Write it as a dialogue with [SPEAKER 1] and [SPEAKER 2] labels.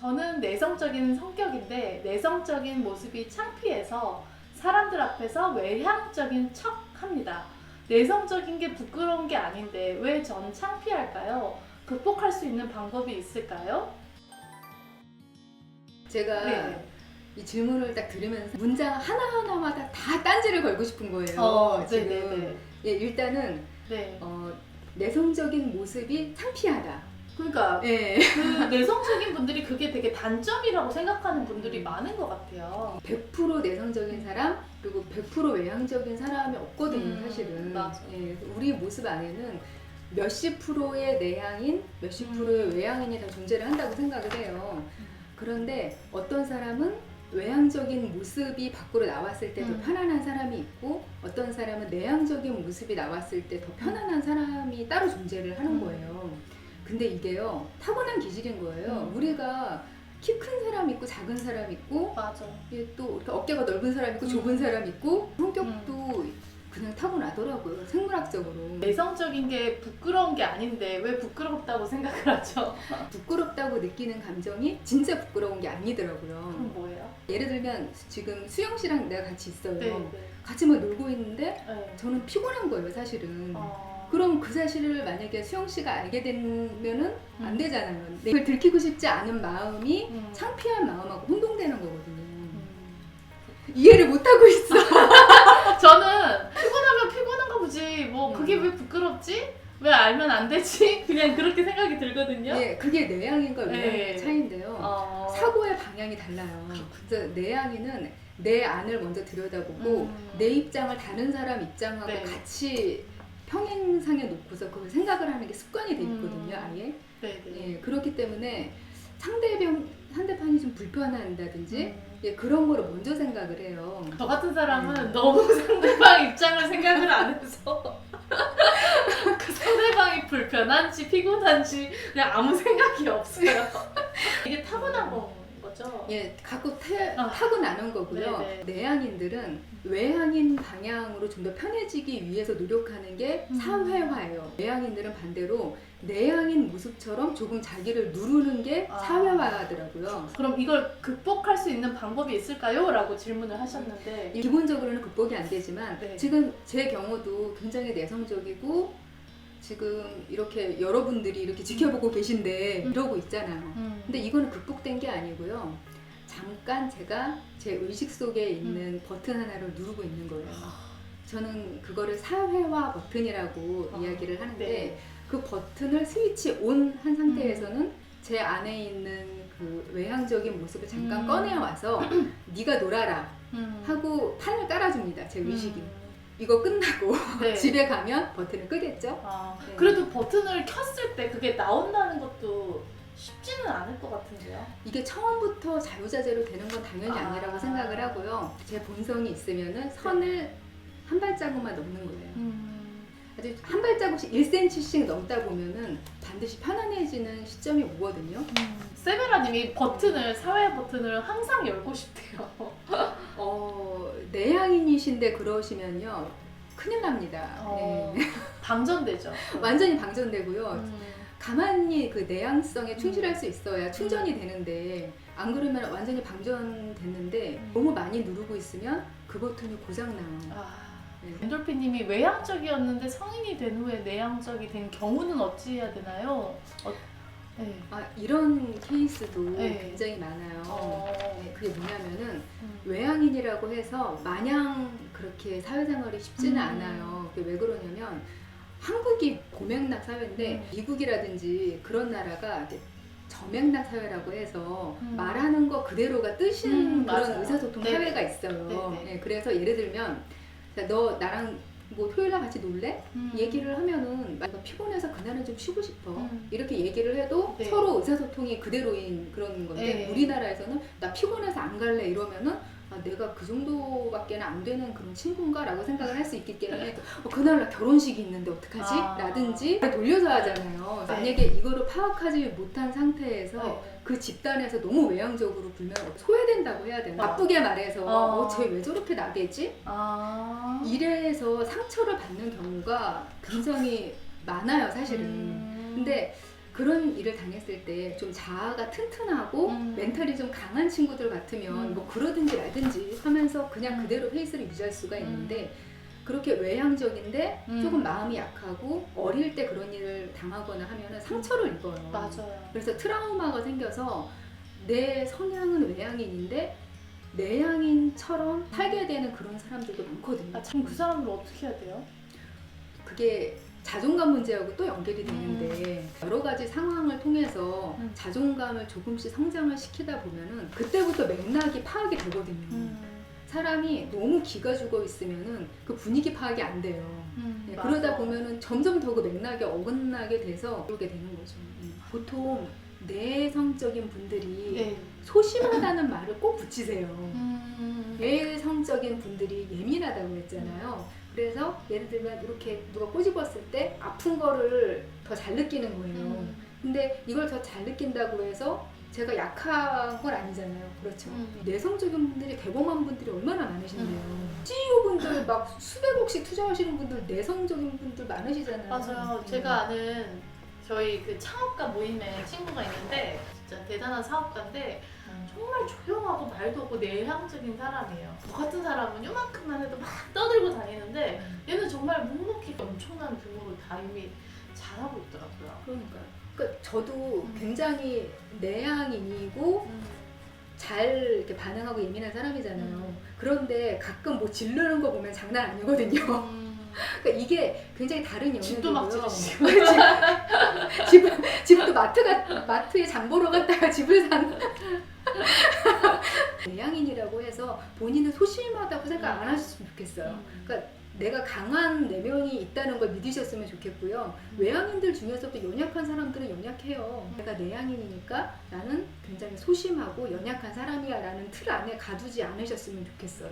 [SPEAKER 1] 저는 내성적인 성격인데 내성적인 모습이 창피해서 사람들 앞에서 외향적인 척 합니다. 내성적인 게 부끄러운 게 아닌데 왜 전 창피할까요? 극복할 수 있는 방법이 있을까요?
[SPEAKER 2] 제가
[SPEAKER 1] 네.
[SPEAKER 2] 이 질문을 딱 들으면서 문장 하나하나마다 다 딴지를 걸고 싶은 거예요. 지금.
[SPEAKER 1] 네네네.
[SPEAKER 2] 예, 일단은
[SPEAKER 1] 네.
[SPEAKER 2] 내성적인 모습이 창피하다.
[SPEAKER 1] 그러니까
[SPEAKER 2] 예.
[SPEAKER 1] 그 내성적인 분들이 그게 되게 단점이라고 생각하는 분들이 많은 것 같아요.
[SPEAKER 2] 100% 내성적인 사람 그리고 100% 외향적인 사람이 없거든요, 사실은.
[SPEAKER 1] 맞아.
[SPEAKER 2] 예, 우리 모습 안에는 몇십 프로의 내향인, 몇십 프로의 외향인이 다 존재를 한다고 생각을 해요. 그런데 어떤 사람은 외향적인 모습이 밖으로 나왔을 때 더 편안한 사람이 있고 어떤 사람은 내향적인 모습이 나왔을 때 더 편안한 사람이 따로 존재를 하는 거예요. 근데 이게요, 타고난 기질인 거예요. 우리가 키 큰 사람 있고 작은 사람 있고
[SPEAKER 1] 맞아.
[SPEAKER 2] 또 이렇게 어깨가 넓은 사람 있고 좁은 사람 있고 성격도 그냥 타고나더라고요, 생물학적으로.
[SPEAKER 1] 내성적인 게 부끄러운 게 아닌데 왜 부끄럽다고 생각을 하죠?
[SPEAKER 2] 부끄럽다고 느끼는 감정이 진짜 부끄러운 게 아니더라고요.
[SPEAKER 1] 그럼 뭐예요?
[SPEAKER 2] 예를 들면 지금 수영 씨랑 내가 같이 있어요.
[SPEAKER 1] 네.
[SPEAKER 2] 같이 막 놀고 있는데
[SPEAKER 1] 네.
[SPEAKER 2] 저는 피곤한 거예요, 사실은. 그럼 그 사실을 만약에 수영 씨가 알게 되면은 안 되잖아요. 이걸 들키고 싶지 않은 마음이 창피한 마음하고 혼동되는 거거든요. 이해를 못 하고 있어.
[SPEAKER 1] 저는 피곤하면 피곤한가 보지 뭐 그게 왜 부끄럽지? 왜 알면 안 되지? 그냥 그렇게 생각이 들거든요.
[SPEAKER 2] 예, 그게 내향인과 외향인의
[SPEAKER 1] 네.
[SPEAKER 2] 차이인데요. 사고의 방향이 달라요. 그래서 내향인은 내 안을 먼저 들여다보고 내 입장을 다른 사람 입장하고
[SPEAKER 1] 네.
[SPEAKER 2] 같이 평행상에 놓고서 그걸 생각을 하는 게 습관이 돼 있거든요, 아예.
[SPEAKER 1] 네네.
[SPEAKER 2] 예, 그렇기 때문에 상대편이 좀 불편한다든지 예, 그런 거를 먼저 생각을 해요.
[SPEAKER 1] 저 같은 사람은 너무 상대방 입장을 생각을 안 해서 그 상대방이 불편한지 피곤한지 그냥 아무 생각이 없어요. 이게 타고난 거죠?
[SPEAKER 2] 예, 갖고 타고나는 거고요.
[SPEAKER 1] 네네.
[SPEAKER 2] 내향인들은 외향인 방향으로 좀 더 편해지기 위해서 노력하는 게 사회화예요. 외향인들은 반대로 내향인 모습처럼 조금 자기를 누르는 게 사회화더라고요.
[SPEAKER 1] 그럼 이걸 극복할 수 있는 방법이 있을까요? 라고 질문을 하셨는데
[SPEAKER 2] 기본적으로는 극복이 안 되지만
[SPEAKER 1] 네.
[SPEAKER 2] 지금 제 경우도 굉장히 내성적이고 지금 이렇게 여러분들이 이렇게 지켜보고 계신데 이러고 있잖아요. 근데 이거는 극복된 게 아니고요. 잠깐 제가 제 의식 속에 있는 버튼 하나를 누르고 있는 거예요. 저는 그거를 사회화 버튼이라고 이야기를 하는데
[SPEAKER 1] 네.
[SPEAKER 2] 그 버튼을 스위치 온 한 상태에서는 제 안에 있는 그 외향적인 모습을 잠깐 꺼내와서 네가 놀아라 하고 판을 깔아줍니다. 제 의식이. 이거 끝나고
[SPEAKER 1] 네.
[SPEAKER 2] 집에 가면 버튼을 끄겠죠. 네.
[SPEAKER 1] 그래도 버튼을 켰을 때 그게 나온다는 것도 쉽지는 않을 것 같은데요.
[SPEAKER 2] 이게 처음부터 자유자재로 되는 건 당연히 아니라고 생각을 하고요. 제 본성이 있으면은 선을 한 발자국만 넘는 거예요. 아주 한 발자국씩 1cm씩 넘다 보면은 반드시 편안해지는 시점이 오거든요.
[SPEAKER 1] 세베라님이 사회 버튼을 항상 열고 싶대요.
[SPEAKER 2] 내향인이신데 그러시면요. 큰일 납니다. 네.
[SPEAKER 1] 방전되죠.
[SPEAKER 2] 완전히 방전되고요. 가만히 그 내향성에 충실할 수 있어야 충전이 되는데 안 그러면 완전히 방전됐는데 너무 많이 누르고 있으면 그 버튼이 고장나요. 네.
[SPEAKER 1] 엔돌피님이 외향적이었는데 성인이 된 후에 내향적이 된 경우는 어찌해야 되나요? 네.
[SPEAKER 2] 이런 케이스도
[SPEAKER 1] 네.
[SPEAKER 2] 굉장히 많아요. 네, 그게 뭐냐면은 외향인이라고 해서 마냥 그렇게 사회생활이 쉽지는 않아요. 그게 왜 그러냐면 한국이 고맥락 사회인데 미국이라든지 그런 나라가 저맥락 사회라고 해서 말하는 거 그대로가 뜻인 그런
[SPEAKER 1] 맞아요.
[SPEAKER 2] 의사소통
[SPEAKER 1] 네네.
[SPEAKER 2] 사회가 있어요.
[SPEAKER 1] 네네.
[SPEAKER 2] 네, 그래서 예를 들면 자, 너 나랑 뭐 토요일날 같이 놀래? 얘기를 하면은 내가 피곤해서 그날은 좀 쉬고 싶어 이렇게 얘기를 해도
[SPEAKER 1] 네.
[SPEAKER 2] 서로 의사소통이 그대로인 그런 건데
[SPEAKER 1] 네.
[SPEAKER 2] 우리나라에서는 나 피곤해서 안 갈래 이러면은 내가 그 정도밖에 안 되는 그런 친구인가? 라고 생각을 할 수 있기 때문에 그날 나 결혼식이 있는데 어떡하지? 라든지 돌려서 하잖아요.
[SPEAKER 1] 네.
[SPEAKER 2] 만약에 이거를 파악하지 못한 상태에서 그 집단에서 너무 외향적으로 굴면 소외된다고 해야 되나? 나쁘게 말해서 쟤 왜 저렇게 나대지? 이래서 상처를 받는 경우가 굉장히 많아요, 사실은. 근데 그런 일을 당했을 때 좀 자아가 튼튼하고 멘탈이 좀 강한 친구들 같으면 뭐 그러든지 말든지 하면서 그냥 그대로 페이스를 유지할 수가 있는데 그렇게 외향적인데 조금 마음이 약하고 어릴 때 그런 일을 당하거나 하면 상처를 입어요.
[SPEAKER 1] 맞아요.
[SPEAKER 2] 그래서 트라우마가 생겨서 내 성향은 외향인인데 내향인처럼 살게 되는 그런 사람들도 많거든요.
[SPEAKER 1] 아, 참 그 사람들 어떻게 해야 돼요?
[SPEAKER 2] 그게 자존감 문제하고 또 연결이 되는데 여러 가지 상황을 통해서 자존감을 조금씩 성장을 시키다 보면은 그때부터 맥락이 파악이 되거든요. 사람이 너무 기가 죽어 있으면은 그 분위기 파악이 안 돼요. 네, 그러다 보면은 점점 더 그 맥락이 어긋나게 돼서 그러게 되는 거죠. 보통 내성적인 분들이
[SPEAKER 1] 네.
[SPEAKER 2] 소심하다는 말을 꼭 붙이세요. 내성적인 분들이 예민하다고 했잖아요. 그래서 예를 들면 이렇게 누가 꼬집었을 때 아픈 거를 더 잘 느끼는 거예요. 근데 이걸 더 잘 느낀다고 해서 제가 약한 건 아니잖아요. 그렇죠. 내성적인 분들이 대범한 분들이 얼마나 많으신데요. CEO 분들 막 수백억씩 투자하시는 분들 내성적인 분들 많으시잖아요.
[SPEAKER 1] 맞아요. 제가 아는 저희 그 창업가 모임에 친구가 있는데 진짜 대단한 사업가인데 정말 조용하고 말도 없고 내향적인 사람이에요. 저 같은 사람은 요만큼만 해도 막 떠들고 다니는데 얘는 정말 묵묵히 엄청난 규모로 다 이미 잘하고 있더라고요.
[SPEAKER 2] 그러니까 저도 굉장히 내향인이고 잘 이렇게 반응하고 예민한 사람이잖아요. 그런데 가끔 뭐 지르는 거 보면 장난 아니거든요. 그러니까 이게 굉장히 다른 영역이고요.
[SPEAKER 1] 집도 막 지르시고.
[SPEAKER 2] 집도 마트에 장 보러 갔다가 집을 사는. 내향인이라고 해서 본인은 소심하다고 생각 안 하셨으면 좋겠어요. 그러니까 내가 강한 내면이 있다는 걸 믿으셨으면 좋겠고요. 외향인들 중에서도 연약한 사람들은 연약해요. 내가 내향인이니까 나는 굉장히 소심하고 연약한 사람이야 라는 틀 안에 가두지 않으셨으면 좋겠어요.